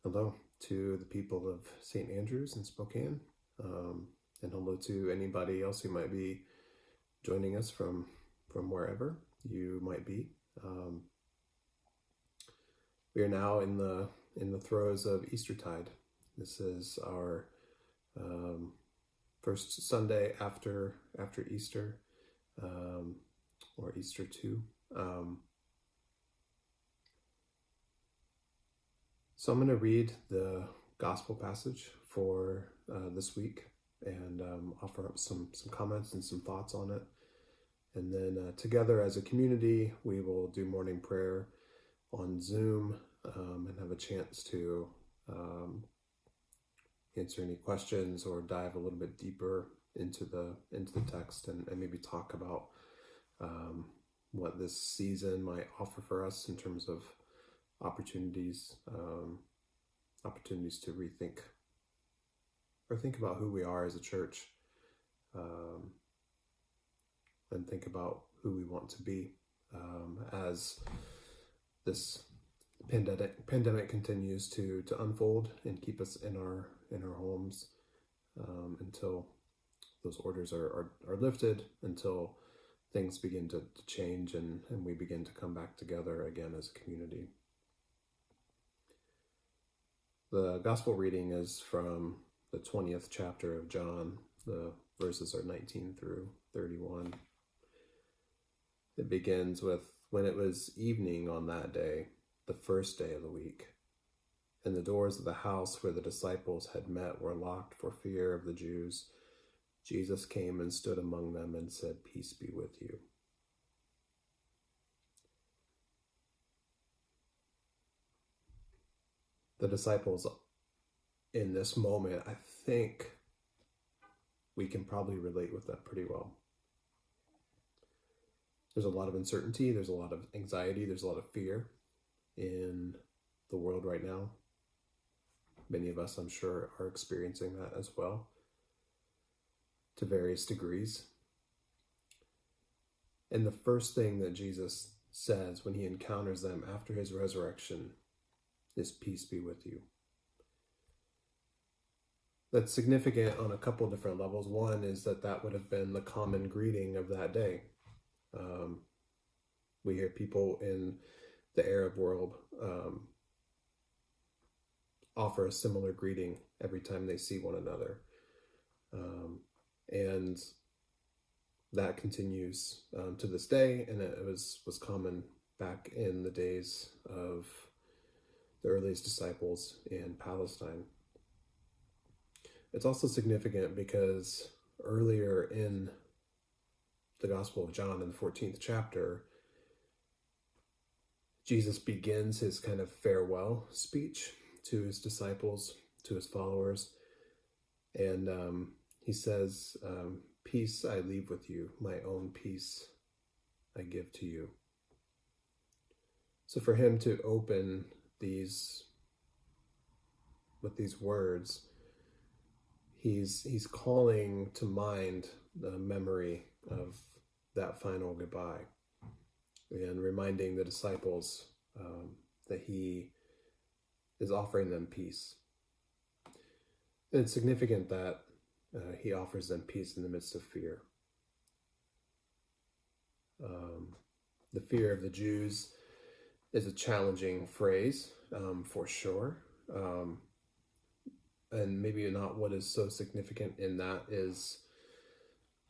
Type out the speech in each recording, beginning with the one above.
Hello to the people of St. Andrews in Spokane, and hello to anybody else who might be joining us from wherever you might be. We are now in the throes of Eastertide. This is our first Sunday after Easter, or Easter 2. So I'm going to read the gospel passage for this week and offer up some comments and some thoughts on it. And then together as a community, we will do morning prayer on Zoom and have a chance to answer any questions or dive a little bit deeper into the text and maybe talk about what this season might offer for us in terms of opportunities to rethink or think about who we are as a church, and think about who we want to be as this pandemic continues to unfold and keep us in our homes until those orders are lifted, until things begin to change and we begin to come back together again as a community. The gospel reading is from the 20th chapter of John. The verses are 19 through 31. It begins with, "When it was evening on that day, the first day of the week, and the doors of the house where the disciples had met were locked for fear of the Jews, Jesus came and stood among them and said, 'Peace be with you.'" The disciples in this moment, I think we can probably relate with that pretty well. There's a lot of uncertainty, there's a lot of anxiety, there's a lot of fear in the world right now. Many of us, I'm sure, are experiencing that as well, to various degrees. And the first thing that Jesus says when he encounters them after his resurrection is, "Peace be with you." That's significant on a couple different levels. One is that would have been the common greeting of that day. We hear people in the Arab world offer a similar greeting every time they see one another. And that continues to this day, and it was common back in the days of the earliest disciples in Palestine. It's also significant because earlier in the Gospel of John, in the 14th chapter, Jesus begins his kind of farewell speech to his disciples, to his followers, and he says, "Peace I leave with you, my own peace I give to you." So for him to open with these words, he's calling to mind the memory of that final goodbye and reminding the disciples that he is offering them peace. And it's significant that he offers them peace in the midst of fear. The fear of the Jews is a challenging phrase, for sure. And maybe not what is so significant in that is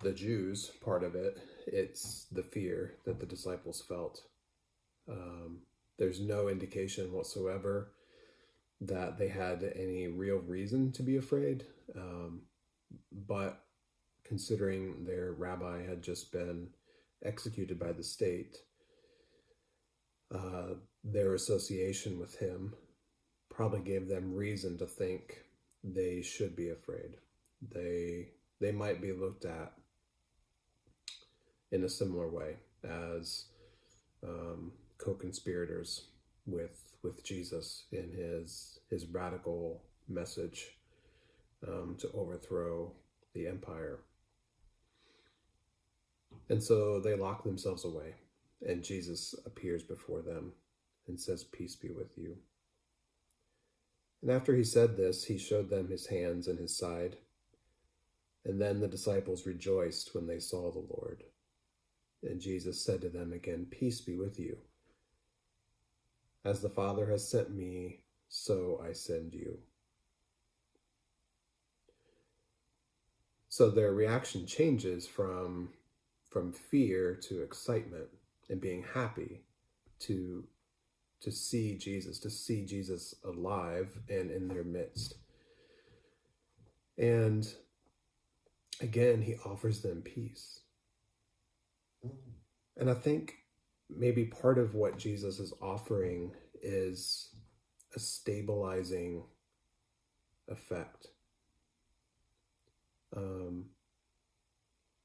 the Jews part of it. It's the fear that the disciples felt. There's no indication whatsoever that they had any real reason to be afraid. But considering their rabbi had just been executed by the state, their association with him probably gave them reason to think they should be afraid. They might be looked at in a similar way as co-conspirators with Jesus in his radical message to overthrow the empire. And so they lock themselves away, and Jesus appears before them and says, "Peace be with you." And after he said this, he showed them his hands and his side. And then the disciples rejoiced when they saw the Lord. And Jesus said to them again, "Peace be with you. As the Father has sent me, so I send you." So their reaction changes from fear to excitement and being happy to see Jesus alive and in their midst. And again, he offers them peace. And I think maybe part of what Jesus is offering is a stabilizing effect.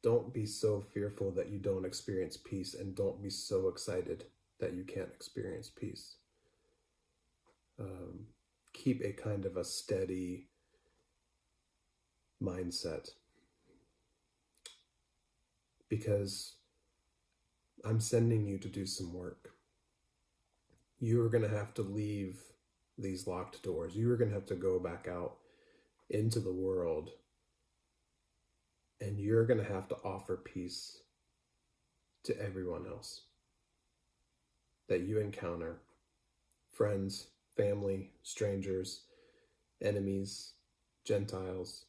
Don't be so fearful that you don't experience peace, and don't be so excited that you can't experience peace. Keep a kind of a steady mindset, because I'm sending you to do some work. You are going to have to leave these locked doors. You are going to have to go back out into the world, and you're going to have to offer peace to everyone else that you encounter: friends, family, strangers, enemies, Gentiles,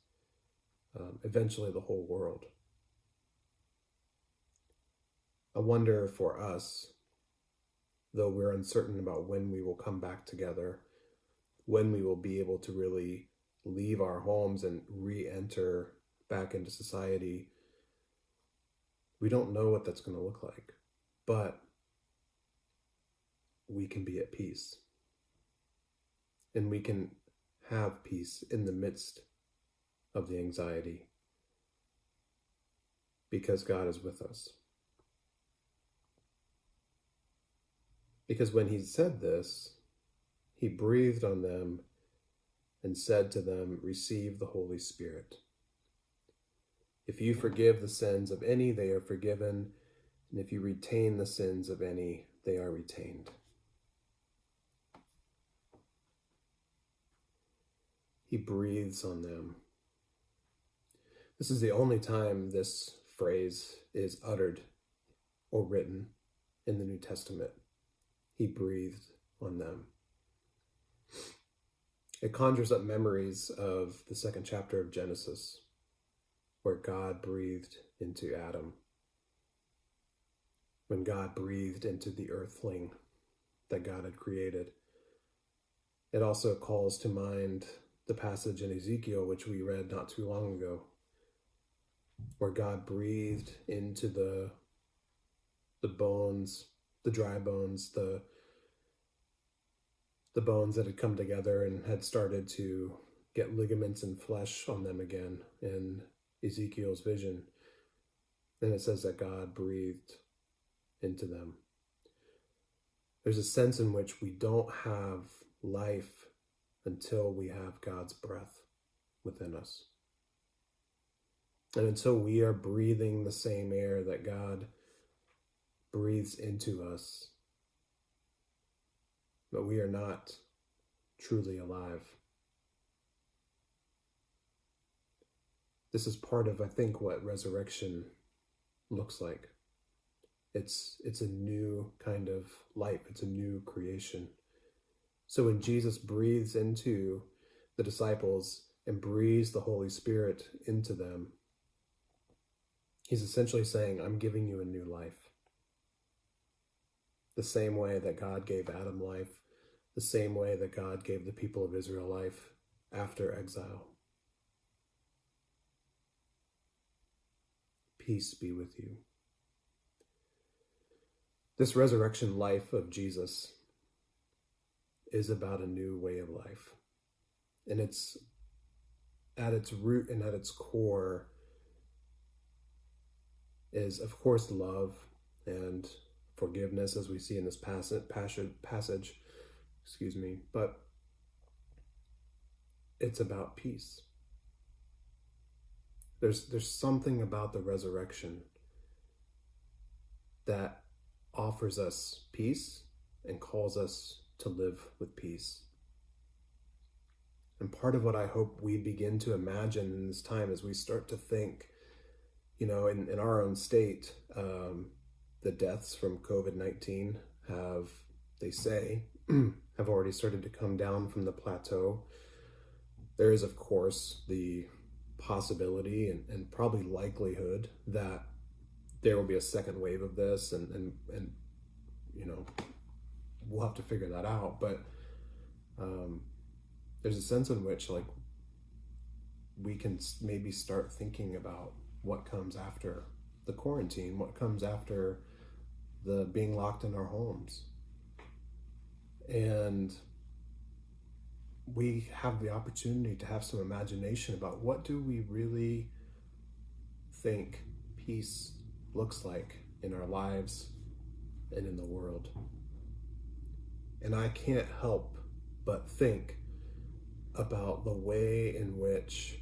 eventually the whole world. I wonder for us, though we're uncertain about when we will come back together, when we will be able to really leave our homes and re-enter back into society, we don't know what that's going to look like, but we can be at peace. And we can have peace in the midst of the anxiety, because God is with us. Because when he said this, he breathed on them and said to them, "Receive the Holy Spirit. If you forgive the sins of any, they are forgiven. And if you retain the sins of any, they are retained." He breathes on them. This is the only time this phrase is uttered or written in the New Testament. He breathed on them. It conjures up memories of the second chapter of Genesis, where God breathed into Adam, when God breathed into the earthling that God had created. It also calls to mind the passage in Ezekiel, which we read not too long ago, where God breathed into the bones, the dry bones, the bones that had come together and had started to get ligaments and flesh on them again in Ezekiel's vision. And it says that God breathed into them. There's a sense in which we don't have life until we have God's breath within us. And until we are breathing the same air that God breathes into us, but we are not truly alive. This is part of, I think, what resurrection looks like. It's a new kind of life. It's a new creation. So when Jesus breathes into the disciples and breathes the Holy Spirit into them, he's essentially saying, "I'm giving you a new life." The same way that God gave Adam life, the same way that God gave the people of Israel life after exile. Peace be with you. This resurrection life of Jesus is about a new way of life. And it's at its root and at its core is, of course, love and forgiveness, as we see in this passage, but it's about peace. There's something about the resurrection that offers us peace and calls us to live with peace. And part of what I hope we begin to imagine in this time as we start to think, in our own state, the deaths from COVID-19 have, they say, have already started to come down from the plateau. There is, of course, the possibility and probably likelihood that there will be a second wave of this, and we'll have to figure that out. But there's a sense in which, like, we can maybe start thinking about what comes after the quarantine, what comes after the being locked in our homes. And we have the opportunity to have some imagination about what do we really think peace looks like in our lives and in the world. And I can't help but think about the way in which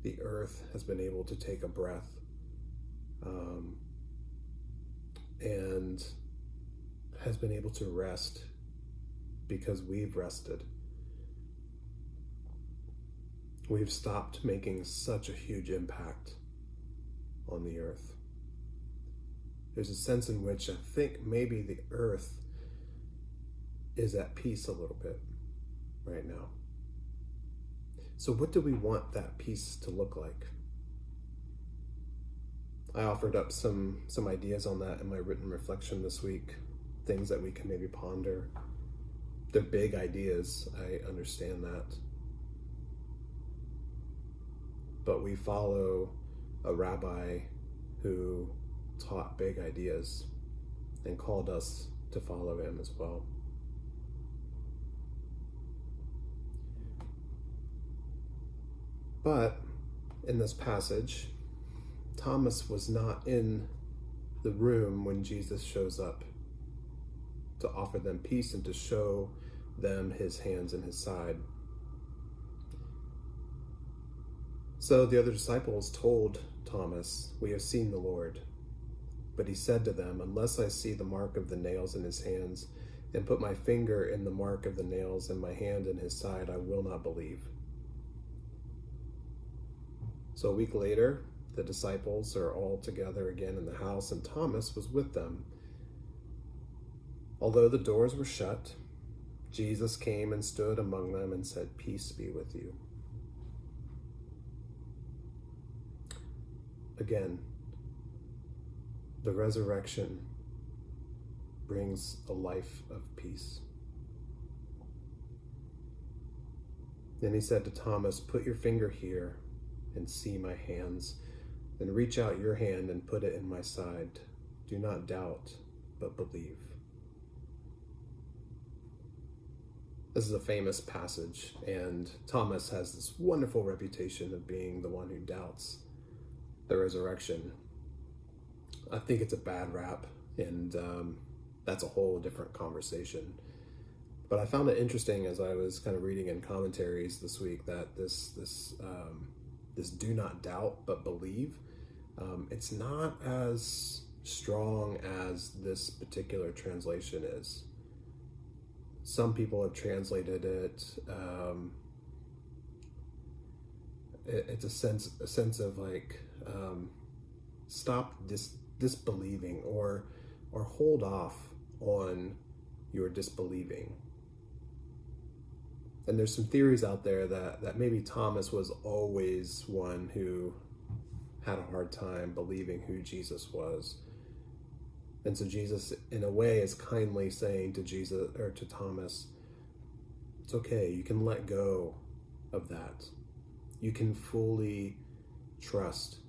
the earth has been able to take a breath and has been able to rest because we've rested. We've stopped making such a huge impact on the earth. There's a sense in which I think maybe the earth is at peace a little bit right now. So what do we want that peace to look like? I offered up some ideas on that in my written reflection this week, things that we can maybe ponder. They're big ideas, I understand that. But we follow a rabbi who taught big ideas and called us to follow him as well. But in this passage, Thomas was not in the room when Jesus shows up to offer them peace and to show them his hands and his side. So the other disciples told Thomas, "We have seen the Lord." But he said to them, "Unless I see the mark of the nails in his hands and put my finger in the mark of the nails and my hand in his side, I will not believe." So a week later, the disciples are all together again in the house, and Thomas was with them. Although the doors were shut, Jesus came and stood among them and said, "Peace be with you." Again, the resurrection brings a life of peace. Then he said to Thomas, "Put your finger here and see my hands. Then reach out your hand and put it in my side. Do not doubt, but believe." This is a famous passage, and Thomas has this wonderful reputation of being the one who doubts the resurrection. I think it's a bad rap, and that's a whole different conversation. But I found it interesting as I was kind of reading in commentaries this week that this "do not doubt but believe," it's not as strong as this particular translation is. Some people have translated it. It's a sense of like stop disbelieving or hold off on your disbelieving. And there's some theories out there that maybe Thomas was always one who had a hard time believing who Jesus was. And so Jesus, in a way, is kindly saying to Thomas, it's okay, you can let go of that. You can fully trust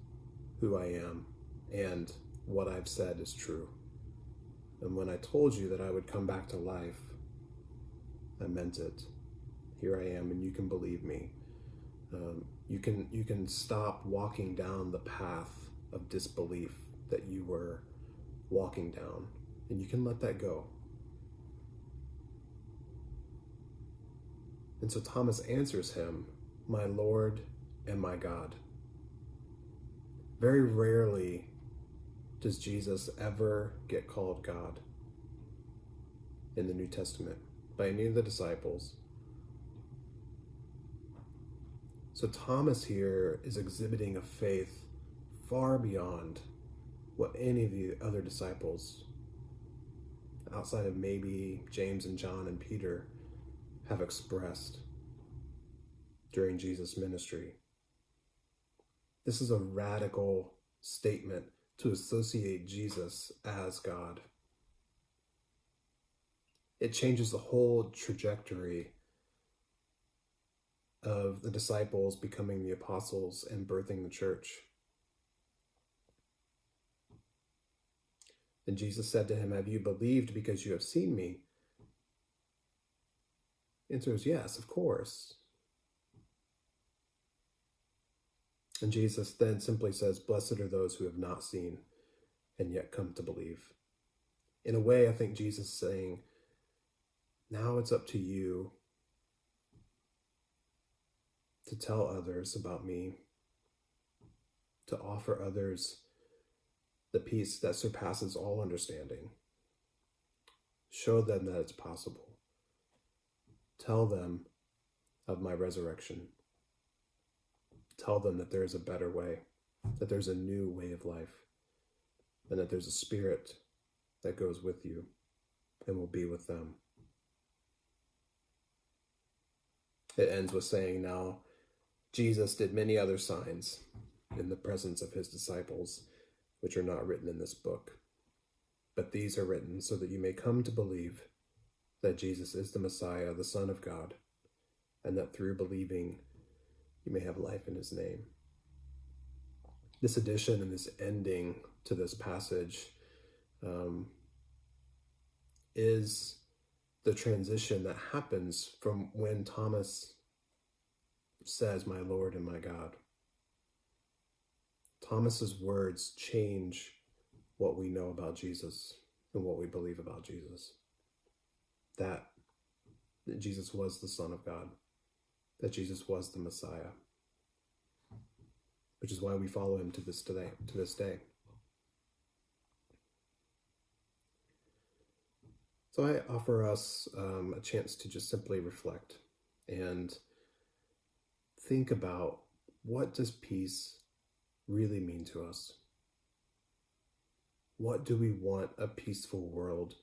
who I am and what I've said is true. And when I told you that I would come back to life, I meant it. Here I am, and you can believe me. You can stop walking down the path of disbelief that you were walking down, and you can let that go. And so Thomas answers him, "My Lord and my God." Very rarely does Jesus ever get called God in the New Testament by any of the disciples. So Thomas here is exhibiting a faith far beyond what any of the other disciples, outside of maybe James and John and Peter, have expressed during Jesus' ministry. This is a radical statement to associate Jesus as God. It changes the whole trajectory of the disciples becoming the apostles and birthing the church. And Jesus said to him, "Have you believed because you have seen me?" The answer is yes, of course. And Jesus then simply says, "Blessed are those who have not seen and yet come to believe." In a way, I think Jesus is saying, now it's up to you to tell others about me, to offer others the peace that surpasses all understanding. Show them that it's possible. Tell them of my resurrection. Tell them that there is a better way, that there's a new way of life, and that there's a spirit that goes with you and will be with them. It ends with saying, now Jesus did many other signs in the presence of his disciples, which are not written in this book. But these are written so that you may come to believe that Jesus is the Messiah, the Son of God, and that through believing you may have life in his name. This addition and this ending to this passage is the transition that happens from when Thomas says, "My Lord and my God." Thomas's words change what we know about Jesus and what we believe about Jesus. That Jesus was the Son of God, that Jesus was the Messiah, which is why we follow him to this day. So I offer us a chance to just simply reflect and think about, what does peace really mean to us? What do we want a peaceful world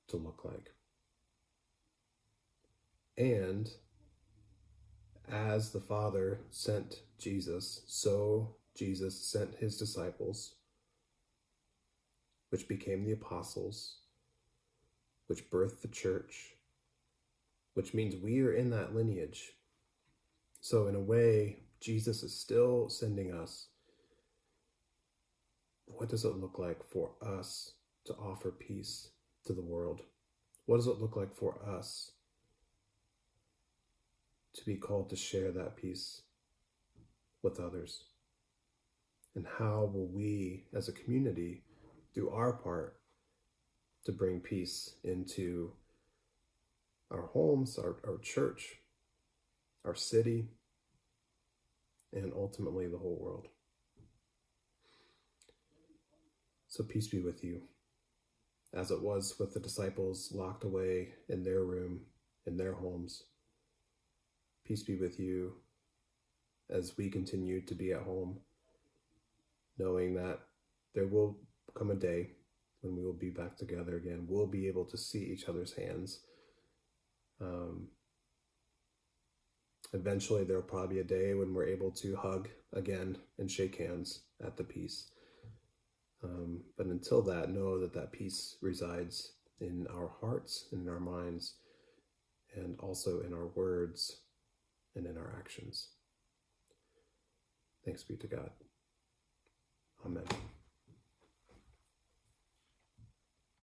to look like? And as the Father sent Jesus, so Jesus sent his disciples, which became the apostles, which birthed the church, which means we are in that lineage. So in a way, Jesus is still sending us. What does it look like for us to offer peace to the world? What does it look like for us to be called to share that peace with others? And how will we as a community do our part to bring peace into our homes, our church, our city, and ultimately the whole world? So peace be with you, as it was with the disciples locked away in their room, in their homes. Peace be with you as we continue to be at home, knowing that there will come a day when we will be back together again. We'll be able to see each other's hands. Eventually, there will probably be a day when we're able to hug again and shake hands at the peace. But until that, know that that peace resides in our hearts, in our minds, and also in our words and in our actions. Thanks be to God. Amen.